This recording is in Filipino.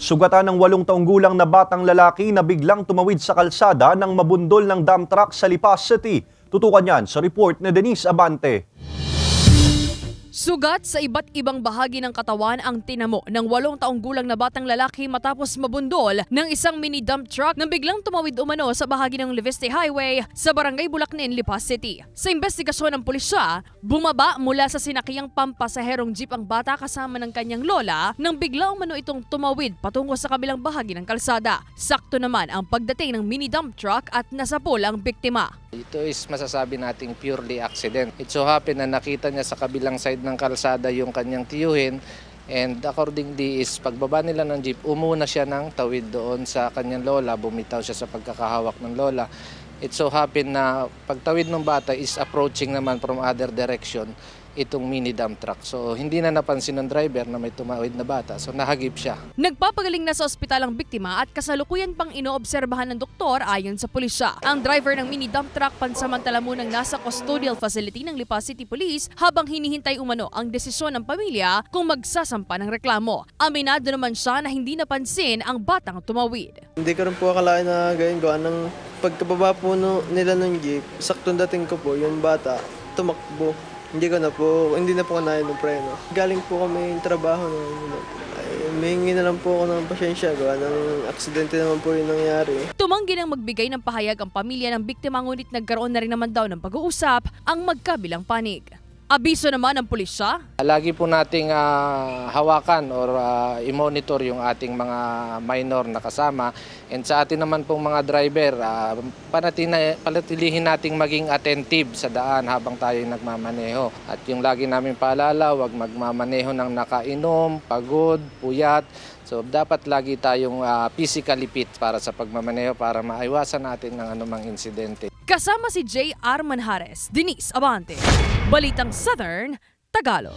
Sugatan ng 8 taong gulang na batang lalaki na biglang tumawid sa kalsada nang mabundol ng dump truck sa Lipas City. Tutukan yan sa report ni Denise Abante. Sugat sa iba't ibang bahagi ng katawan ang tinamo ng 8 taong gulang na batang lalaki matapos mabundol ng isang mini dump truck na biglang tumawid umano sa bahagi ng Leveste Highway sa Barangay Bulacnin, Lipas City. Sa investigasyon ng pulisya, bumaba mula sa sinakiyang pampasaherong jeep ang bata kasama ng kanyang lola nang bigla umano itong tumawid patungo sa kabilang bahagi ng kalsada. Sakto naman ang pagdating ng mini dump truck at nasapul ang biktima. Ito is masasabi nating purely accident. It so happened na nakita niya sa kabilang side ng kalsada yung kanyang tiyuhin, and accordingly is pagbaba nila ng jeep, umuna siya ng tawid doon sa kanyang lola, bumitaw siya sa pagkakahawak ng lola. It so happened na pagtawid ng bata is approaching naman from other direction itong mini dump truck. So hindi na napansin ng driver na may tumawid na bata, so nahagip siya. Nagpapagaling na sa ospital ang biktima at kasalukuyan pang inoobserbahan ng doktor ayon sa pulisya. Ang driver ng mini dump truck pansamantala munang nasa custodial facility ng Lipas City Police habang hinihintay umano ang desisyon ng pamilya kung magsasampa ng reklamo. Aminado naman siya na hindi napansin ang batang tumawid. Hindi ko rin po akalain na ganyan gawa ng pagkababa po nila ng jeep, saktong dating ko po, yung bata, tumakbo. Hindi na po kanayan ng preno. Galing po kami yung trabaho na humingi na lang po ako ng pasyensya, gawa ng aksidente naman po yung nangyari. Tumanggi nang magbigay ng pahayag ang pamilya ng biktima ngunit nagkaroon na rin naman daw ng pag-uusap ang magkabilang panig. Abiso naman ng pulisya. Lagi po nating hawakan or i-monitor yung ating mga minor na kasama. And sa atin naman pong mga driver, panatilihin nating maging attentive sa daan habang tayo nagmamaneho. At yung lagi namin paalala, huwag magmamaneho ng nakainom, pagod, puyat. So dapat lagi tayong physically fit para sa pagmamaneho para maiwasan natin ng anumang insidente. Kasama si J.R. Manjares, Denise Abante, Balitang Southern, Tagalog.